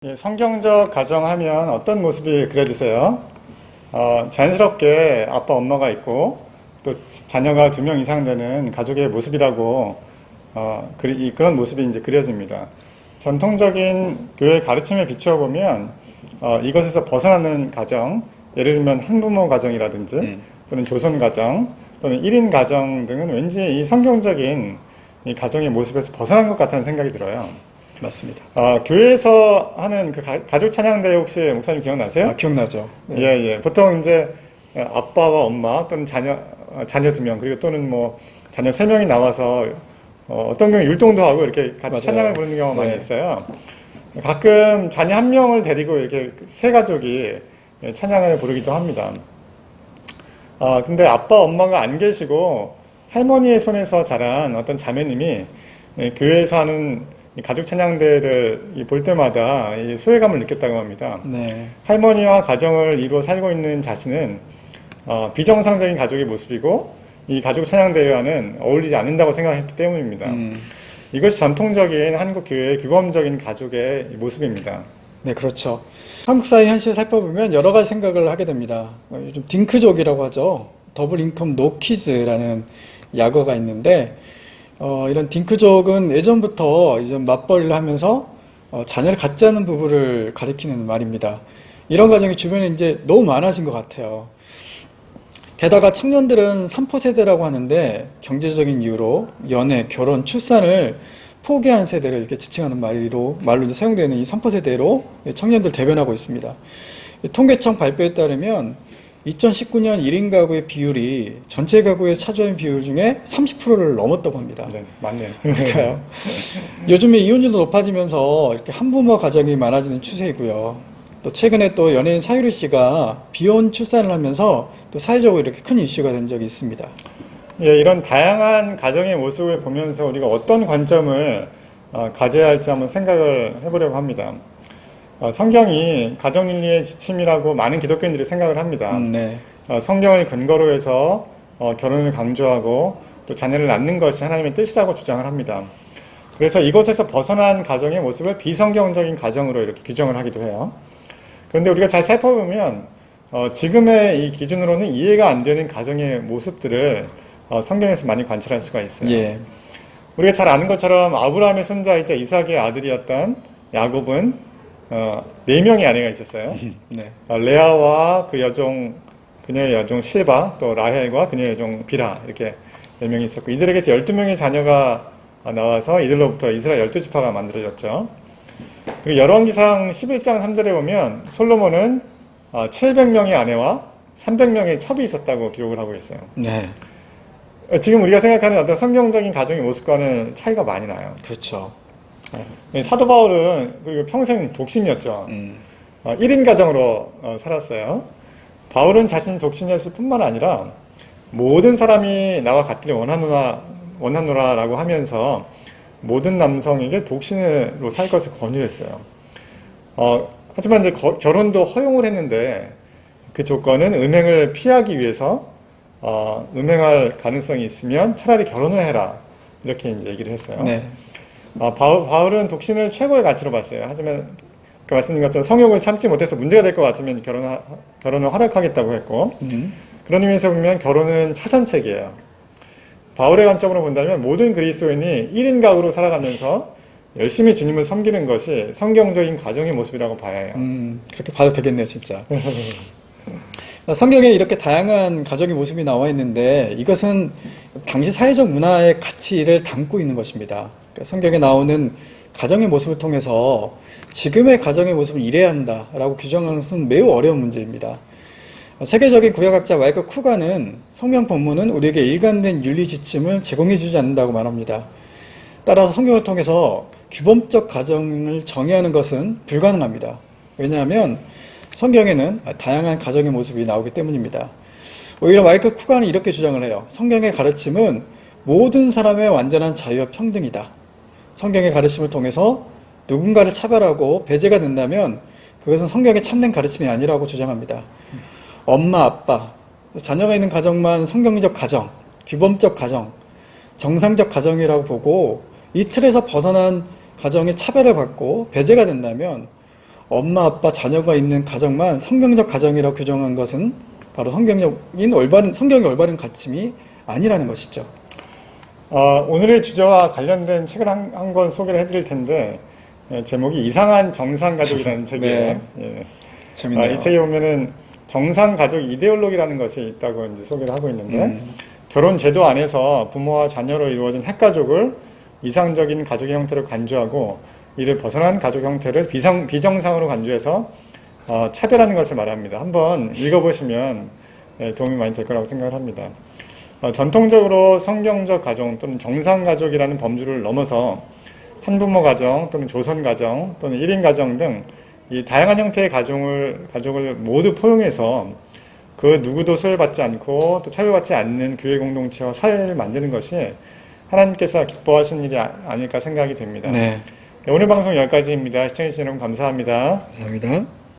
예, 성경적 가정하면 어떤 모습이 그려지세요? 자연스럽게 아빠, 엄마가 있고 또 자녀가 2명 이상 되는 가족의 모습이라고 그런 모습이 이제 그려집니다. 전통적인 교회 가르침에 비추어 보면 이것에서 벗어나는 가정, 예를 들면 한부모 가정이라든지 또는 조선 가정 또는 1인 가정 등은 왠지 이 성경적인 이 가정의 모습에서 벗어난 것 같다는 생각이 들어요. 맞습니다. 교회에서 하는 그 가족 찬양대 혹시 목사님 기억나세요? 기억나죠. 네. 예. 보통 이제 아빠와 엄마 또는 자녀 2명 그리고 또는 뭐 자녀 3명이 나와서 어떤 경우 율동도 하고 이렇게 같이 맞아요. 찬양을 부르는 경우가 네. 많이 있어요. 가끔 자녀 1명을 데리고 이렇게 세 가족이 찬양을 부르기도 합니다. 근데 아빠, 엄마가 안 계시고 할머니의 손에서 자란 어떤 자매님이 교회에서 하는 이 가족 찬양대를 볼 때마다 이 소외감을 느꼈다고 합니다. 네. 할머니와 가정을 이루어 살고 있는 자신은 비정상적인 가족의 모습이고 이 가족 찬양대와는 어울리지 않는다고 생각했기 때문입니다. 이것이 전통적인 한국 교회의 규범적인 가족의 모습입니다. 네, 그렇죠. 한국 사회 현실 살펴보면 여러 가지 생각을 하게 됩니다. 요즘 딩크족이라고 하죠. 더블 인컴 노 키즈라는 약어가 있는데 이런 딩크족은 예전부터 이제 맞벌이를 하면서 자녀를 갖지 않은 부부를 가리키는 말입니다. 이런 가정이 주변에 이제 너무 많아진 것 같아요. 게다가 청년들은 3포 세대라고 하는데 경제적인 이유로 연애, 결혼, 출산을 포기한 세대를 이렇게 지칭하는 말로 이제 사용되는 이 3포 세대로 청년들 대변하고 있습니다. 통계청 발표에 따르면 2019년 1인 가구의 비율이 전체 가구의 차지하는 비율 중에 30%를 넘었다고 합니다. 네, 맞네요. 그러니까요. 요즘에 이혼율도 높아지면서 이렇게 한부모 가정이 많아지는 추세이고요. 또 최근에 또 연예인 사유리 씨가 비혼 출산을 하면서 또 사회적으로 이렇게 큰 이슈가 된 적이 있습니다. 예, 이런 다양한 가정의 모습을 보면서 우리가 어떤 관점을 가져야 할지 한번 생각을 해보려고 합니다. 성경이 가정윤리의 지침이라고 많은 기독교인들이 생각을 합니다. 네. 성경을 근거로 해서 결혼을 강조하고 또 자녀를 낳는 것이 하나님의 뜻이라고 주장을 합니다. 그래서 이것에서 벗어난 가정의 모습을 비성경적인 가정으로 이렇게 규정을 하기도 해요. 그런데 우리가 잘 살펴보면 지금의 이 기준으로는 이해가 안 되는 가정의 모습들을 성경에서 많이 관찰할 수가 있어요. 예. 우리가 잘 아는 것처럼 아브라함의 손자이자 이삭의 아들이었던 야곱은 4명의 아내가 있었어요. 네. 레아와 그녀의 여종 실바, 또 라헬과 그녀의 여종 비라, 이렇게 4명이 있었고, 이들에게서 12명의 자녀가 나와서 이들로부터 이스라엘 12지파가 만들어졌죠. 그리고 열왕기상 11장 3절에 보면 솔로몬은 700명의 아내와 300명의 첩이 있었다고 기록을 하고 있어요. 네. 지금 우리가 생각하는 어떤 성경적인 가정의 모습과는 차이가 많이 나요. 그렇죠. 사도 바울은 그리고 평생 독신이었죠. 1인 가정으로 살았어요. 바울은 자신이 독신이었을 뿐만 아니라 모든 사람이 나와 같기를 원하노라라고 하면서 모든 남성에게 독신으로 살 것을 권유했어요. 하지만 이제 결혼도 허용을 했는데 그 조건은 음행을 피하기 위해서 음행할 가능성이 있으면 차라리 결혼을 해라, 이렇게 이제 얘기를 했어요. 네. 바울은 독신을 최고의 가치로 봤어요. 하지만 아까 말씀드린 것처럼 성욕을 참지 못해서 문제가 될 것 같으면 결혼을 허락하겠다고 했고, 그런 의미에서 보면 결혼은 차선책이에요. 바울의 관점으로 본다면 모든 그리스도인이 1인 가구로 살아가면서 열심히 주님을 섬기는 것이 성경적인 가정의 모습이라고 봐야 해요. 그렇게 봐도 되겠네요, 진짜. 성경에 이렇게 다양한 가정의 모습이 나와 있는데 이것은 당시 사회적 문화의 가치를 담고 있는 것입니다. 그러니까 성경에 나오는 가정의 모습을 통해서 지금의 가정의 모습을 이래야 한다라고 규정하는 것은 매우 어려운 문제입니다. 세계적인 구약학자 마이클 쿠가는 성경 본문은 우리에게 일관된 윤리 지침을 제공해주지 않는다고 말합니다. 따라서 성경을 통해서 규범적 가정을 정의하는 것은 불가능합니다. 왜냐하면 성경에는 다양한 가정의 모습이 나오기 때문입니다. 오히려 마이클 쿠가는 이렇게 주장을 해요. 성경의 가르침은 모든 사람의 완전한 자유와 평등이다. 성경의 가르침을 통해서 누군가를 차별하고 배제가 된다면 그것은 성경의 참된 가르침이 아니라고 주장합니다. 엄마, 아빠, 자녀가 있는 가정만 성경적 가정, 규범적 가정, 정상적 가정이라고 보고 이 틀에서 벗어난 가정이 차별을 받고 배제가 된다면 엄마, 아빠, 자녀가 있는 가정만 성경적 가정이라고 규정한 것은 바로 성경의 올바른 가침이 아니라는 것이죠. 오늘의 주제와 관련된 책을 한 권 소개를 해드릴 텐데, 제목이 이상한 정상가족이라는 책이에요. 예. 재밌네요. 이 책에 보면은 정상가족 이데올로기라는 것이 있다고 이제 소개를 하고 있는데, 결혼 제도 안에서 부모와 자녀로 이루어진 핵가족을 이상적인 가족의 형태로 간주하고, 이를 벗어난 가족 형태를 비정상으로 간주해서 차별하는 것을 말합니다. 한번 읽어보시면 도움이 많이 될 거라고 생각을 합니다. 전통적으로 성경적 가정 또는 정상가족이라는 범주를 넘어서 한부모 가정 또는 조선 가정 또는 1인 가정 등 이 다양한 형태의 가족을 모두 포용해서 그 누구도 소외받지 않고 또 차별받지 않는 교회 공동체와 사회를 만드는 것이 하나님께서 기뻐하시는 일이 아닐까 생각이 됩니다. 네. 오늘 방송 여기까지입니다. 시청해주신 여러분 감사합니다. 감사합니다.